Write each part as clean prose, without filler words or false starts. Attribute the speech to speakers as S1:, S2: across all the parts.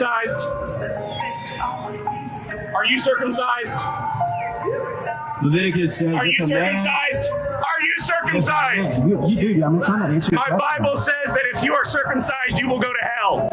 S1: circumcised? Are you circumcised?
S2: Leviticus says
S1: Are you
S2: if a man...
S1: circumcised? Are you circumcised?
S2: You do. I'm trying to answer your
S1: My
S2: question.
S1: Bible says that if you are circumcised, you will go to hell.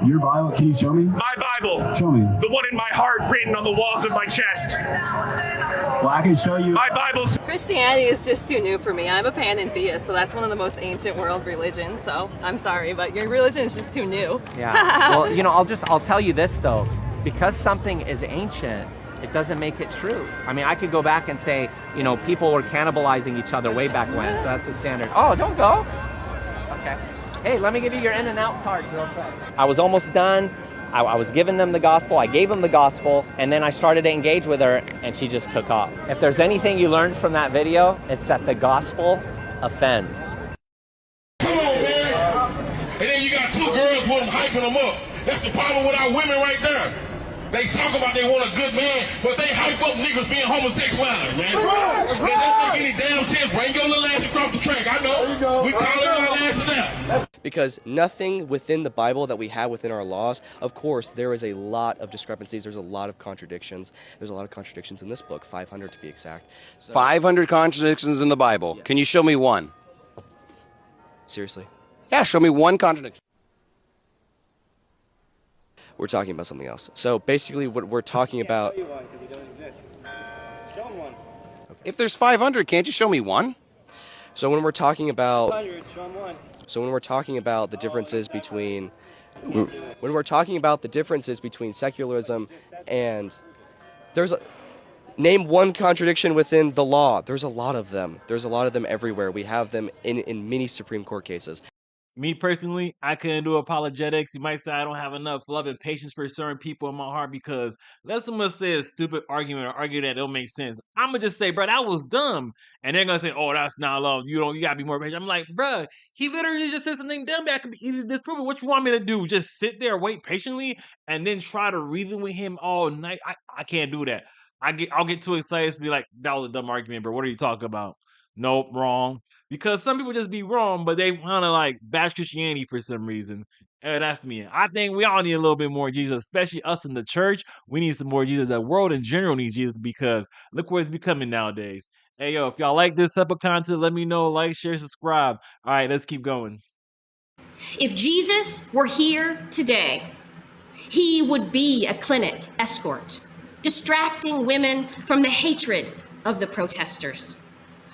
S2: Your Bible, can you show me?
S1: My Bible.
S2: Show me.
S1: The one in my heart written on the walls of my chest.
S2: Well, I can show you.
S1: My Bible.
S3: Christianity is just too new for me. I'm a pantheist, so that's one of the most ancient world religions. So I'm sorry, but your religion is just too new.
S4: Yeah. Well, you know, I'll tell you this though. It's because something is ancient, it doesn't make it true. I mean, I could go back and say, you know, people were cannibalizing each other way back when, so that's a standard. Oh, don't go. Okay. Hey, let me give you your in and out cards real quick. I was almost done. I was giving them the gospel. I gave them the gospel, and then I started to engage with her, and she just took off. If there's anything you learned from that video, it's that the gospel offends.
S5: Come on, man. And then you got two girls with them hyping them up. That's the problem with our women right there. They talk about they want a good man, but they hype up niggas being homosexuality, man. That don't make any damn sense. Bring your little ass across the track. I know. We calling our asses out.
S6: Because nothing within the Bible that we have within our laws, of course, there is a lot of discrepancies. There's a lot of contradictions. There's a lot of contradictions in this book, 500 to be exact. So,
S7: 500 contradictions in the Bible.
S6: Yes.
S7: Can you show me one?
S6: Seriously?
S7: Yeah, show me one contradiction.
S6: We're talking about something else. So basically what we're talking about...
S7: If there's 500, can't you show me one?
S6: So when we're talking about... So when we're talking about the differences between... When we're talking about the differences between secularism and... There's a... Name one contradiction within the law. There's a lot of them. There's a lot of them everywhere. We have them in many Supreme Court cases.
S8: Me personally, I couldn't do apologetics. You might say I don't have enough love and patience for certain people in my heart because let someone say a stupid argument or argue that don't make sense. I'm gonna just say, bro, that was dumb, and they're gonna say, oh, that's not love. You gotta be more patient. I'm like, bro, he literally just said something dumb that could be easily disproven. What you want me to do? Just sit there, wait patiently, and then try to reason with him all night? I can't do that. I'll get too excited to be like, that was a dumb argument, bro. What are you talking about? Nope, wrong. Because some people just be wrong, but they want to like bash Christianity for some reason. And that's me. I think we all need a little bit more Jesus, especially us in the church. We need some more Jesus. The world in general needs Jesus because look where it's becoming nowadays. Hey, yo, if y'all like this type of content, let me know. Like, share, subscribe. All right, let's keep going.
S9: If Jesus were here today, he would be a clinic escort, distracting women from the hatred of the protesters.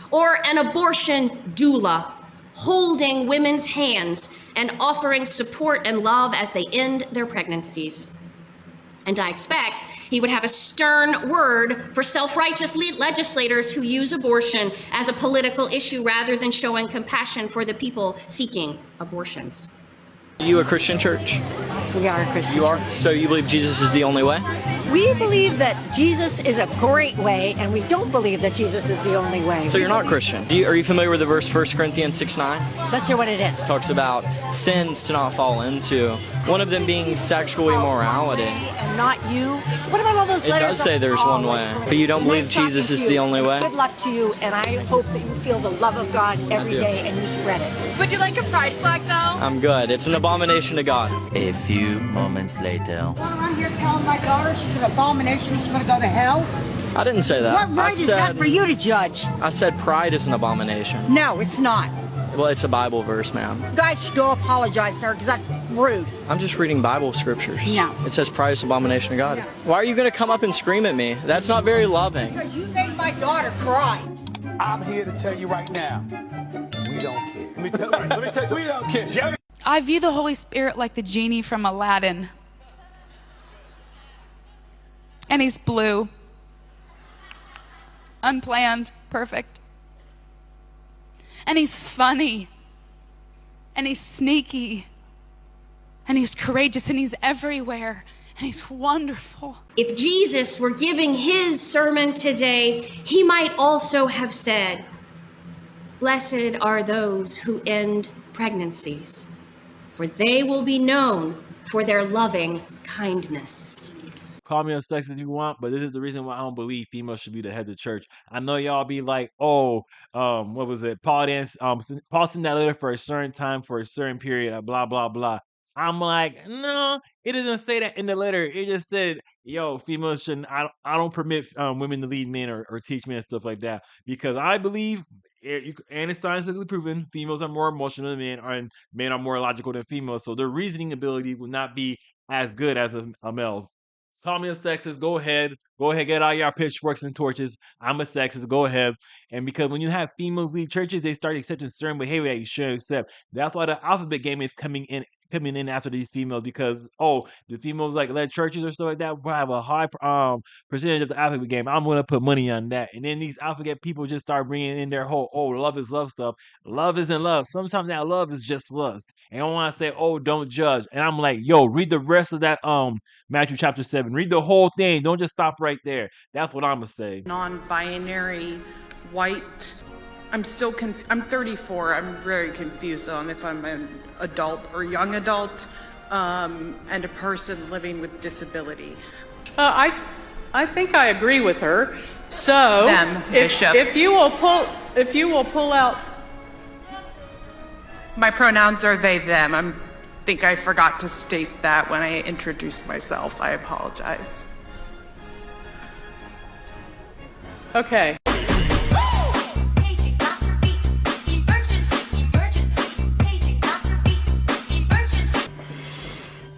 S9: Or an abortion doula, holding women's hands and offering support and love as they end their pregnancies. And I expect he would have a stern word for self-righteous legislators who use abortion as a political issue rather than showing compassion for the people seeking abortions.
S10: Are you a Christian church?
S11: We are a Christian.
S10: You are? So you believe Jesus is the only way?
S11: We believe that Jesus is a great way, and we don't believe that Jesus is the only way.
S10: So you're not Christian. Are you familiar with the verse 1 Corinthians 6:9?
S11: Let's hear what it is.
S10: It talks about sins to not fall into. One of them being sexual immorality.
S11: And not you. What about all those
S10: It
S11: letters?
S10: does say there's one way, but you don't believe Jesus is the only way?
S11: Good luck to you, and I hope that you feel the love of God every day and you spread it.
S3: Would you like a pride flag though?
S10: I'm good. It's an abomination to God.
S12: A few moments later.
S11: I'm here telling my daughter she's an abomination, she's going to go to hell.
S10: I didn't say that.
S11: What right is that for you to judge?
S10: I said pride is an abomination.
S11: No, it's not.
S10: Well, it's a Bible verse, ma'am.
S11: You guys should go apologize to her because that's rude.
S10: I'm just reading Bible scriptures.
S11: No.
S10: It says pride is abomination to God.
S11: No.
S10: Why are you going to come up and scream at me? That's not very loving.
S11: Because you made my daughter cry.
S13: I'm here to tell you right now, we don't care. Let me tell you, we don't care.
S14: I view the Holy Spirit like the genie from Aladdin. And he's blue. Unplanned, perfect. And he's funny. And he's sneaky. And he's courageous and he's everywhere. And he's wonderful.
S9: If Jesus were giving his sermon today, he might also have said, "Blessed are those who end pregnancies, for they will be known for their loving kindness."
S8: Call me unsexist if you want, but this is the reason why I don't believe females should be the head of church. I know y'all be like, oh, what was it? Paul sent that letter for a certain time, for a certain period, blah, blah, blah. I'm like, no, it doesn't say that in the letter. It just said, yo, females shouldn't, I don't permit women to lead men or teach men and stuff like that. Because I believe, and it's scientifically proven, females are more emotional than men, and men are more logical than females. So their reasoning ability will not be as good as a male. Call me a sexist. Go ahead. Go ahead. Get all your pitchforks and torches. I'm a sexist. Go ahead. And because when you have females lead churches, they start accepting certain behavior that you shouldn't accept. That's why the alphabet game is coming in after these females because the females like led churches or stuff like that will have a high percentage of the alphabet game. I'm gonna put money on that. And then these alphabet people just start bringing in their whole love is love stuff. Love isn't love. Sometimes that love is just lust. And I want to say don't judge. And I'm like, yo, read the rest of that Matthew chapter 7. Read the whole thing. Don't just stop right there. That's what I'm gonna say.
S15: Non-binary, white. I'm 34. I'm very confused on if I'm an adult or young adult, and a person living with disability.
S16: I think I agree with her. So
S15: Them, Bishop.
S16: if you will pull out.
S15: My pronouns are they, them. I think I forgot to state that when I introduced myself. I apologize.
S16: Okay.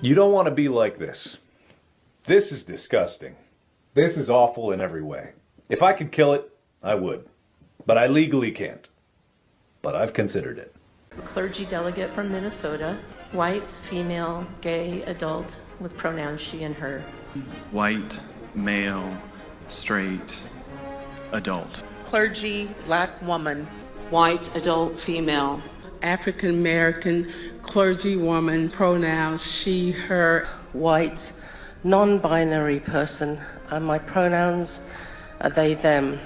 S17: You don't want to be like this. This is disgusting. This is awful in every way. If I could kill it, I would. But I legally can't. But I've considered it.
S18: Clergy delegate from Minnesota, white, female, gay, adult, with pronouns she and her.
S19: White, male, straight, adult.
S15: Clergy, black woman.
S16: White, adult, female.
S20: African American, clergy woman, pronouns she, her.
S21: White, non-binary person, and my pronouns are they, them.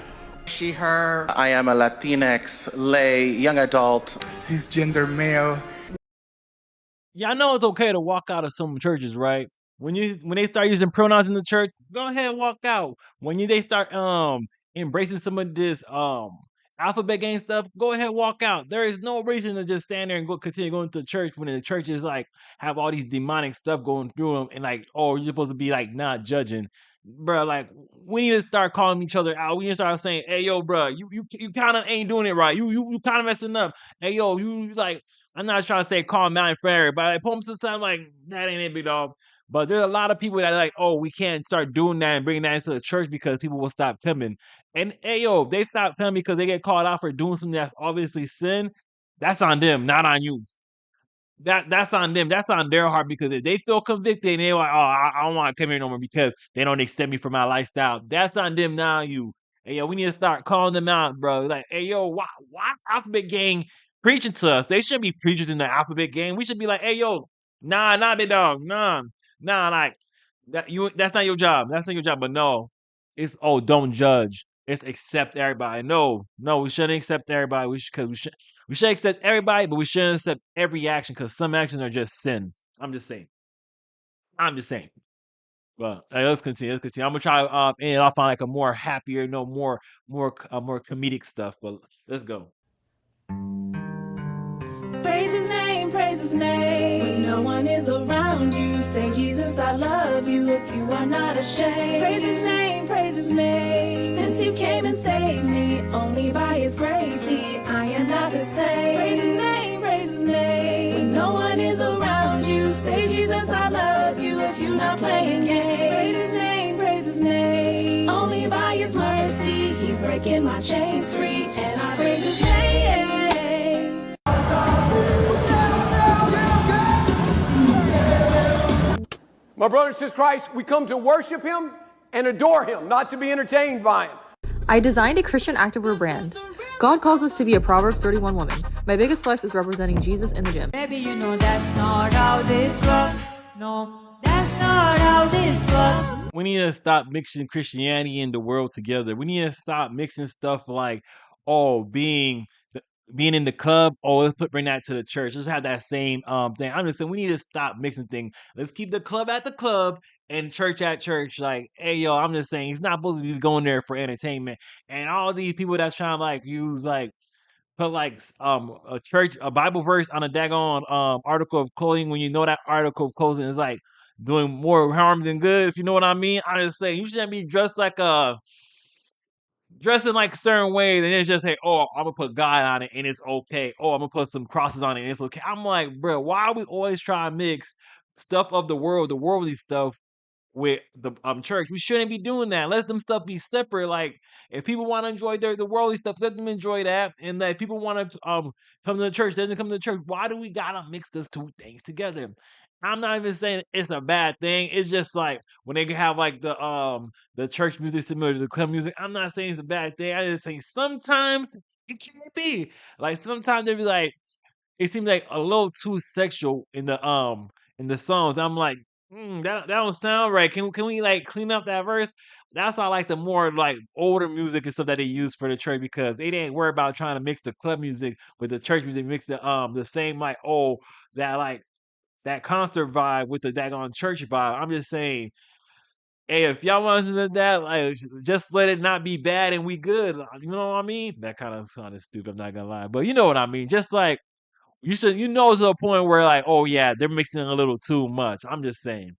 S15: She, her.
S19: I am a Latinx, lay, young adult.
S22: Cisgender male.
S8: Y'all know it's okay to walk out of some churches, right? When they start using pronouns in the church, go ahead and walk out. When they start embracing some of this alphabet game stuff, go ahead and walk out. There is no reason to just stand there and continue going to church when the churches like have all these demonic stuff going through them and like, you're supposed to be like not judging. Bro, like we need to start calling each other out. We need to start saying, "Hey, yo, bro, you kind of ain't doing it right. You kind of messing up. Hey, yo, you like." I'm not trying to say calm down for everybody. Like, pull them to something like that ain't it, big dog. But there's a lot of people that are like, we can't start doing that and bringing that into the church because people will stop coming. And hey, yo, if they stop coming because they get called out for doing something that's obviously sin, that's on them, not on you. That's on them. That's on their heart because if they feel convicted and they're like, I don't want to come here no more because they don't accept me for my lifestyle. That's on them, not on you. Hey, yo, we need to start calling them out, bro. Like, hey, yo, why Alphabet Gang preaching to us? They shouldn't be preachers in the Alphabet Gang. We should be like, hey, yo, nah, big dog, nah, like that's not your job. That's not your job. But no, it's don't judge. It's accept everybody. No, we shouldn't accept everybody. We should accept everybody, but we shouldn't accept every action because some actions are just sin. I'm just saying. But let's continue. I'm gonna try to end it off on like a more happier, more comedic stuff. But let's go.
S23: Praise his name, praise his name. When no one is around you, say, Jesus, I love you if you are not ashamed. Praise his name, praise his name. Since you came and saved me, only by his grace, see, I am not the same. Praise his name, praise his name. When no one is around you, say, Jesus, I love you if you're not playing games. Praise his name, praise his name. Only by his mercy, he's breaking my chains free, and I praise his name.
S24: My brothers and sisters in Christ, we come to worship him and adore him, not to be entertained by him.
S25: I designed a Christian activewear brand. God calls us to be a Proverbs 31 woman. My biggest flex is representing Jesus in the gym.
S26: Maybe you know that's not how this works. No, that's not how this works.
S8: We need to stop mixing Christianity and the world together. We need to stop mixing stuff like, being in the club, let's bring that to the church. Let's have that same thing. I'm just saying we need to stop mixing things. Let's keep the club at the club and church at church. Like, hey, yo, I'm just saying he's not supposed to be going there for entertainment. And all these people that's trying to like use like put like a Bible verse on a daggone article of clothing when you know that article of clothing is like doing more harm than good, if you know what I mean. I just say you shouldn't be dressing like a certain way, and it's just say, "Oh, I'm gonna put God on it, and it's okay." Oh, I'm gonna put some crosses on it, and it's okay. I'm like, bro, why are we always trying to mix stuff of the world, the worldly stuff, with the church? We shouldn't be doing that. Let them stuff be separate. Like, if people want to enjoy the worldly stuff, let them enjoy that. And that people want to come to the church, let them come to the church. Why do we gotta mix those two things together? I'm not even saying it's a bad thing. It's just like when they can have like the church music similar to the club music. I'm not saying it's a bad thing. I just saying sometimes it can't be. Like sometimes they be like, it seems like a little too sexual in the songs. I'm like, that don't sound right. Can we like clean up that verse? That's why I like the more like older music and stuff that they use for the church, because they ain't worried about trying to mix the club music with the church music, mix the same like that concert vibe with the daggone church vibe. I'm just saying, hey, if y'all want to listen to that, like just let it not be bad and we good. You know what I mean? That kind of sounded stupid, I'm not gonna lie. But you know what I mean. Just like you know to a point where like, oh yeah, they're mixing a little too much. I'm just saying.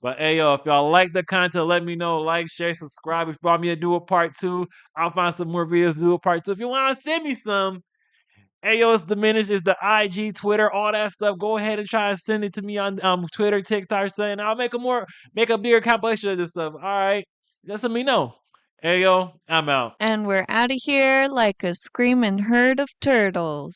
S8: But hey yo, if y'all like the content, let me know. Like, share, subscribe. If you want me to do a part 2, I'll find some more videos to do a part 2. If you want to send me some, hey yo, it's Diminished, it's the IG, Twitter, all that stuff. Go ahead and try and send it to me on Twitter, TikTok, saying I'll make a bigger compilation of this stuff. All right, just let me know. Hey yo, I'm out.
S1: And we're out of here like a screaming herd of turtles.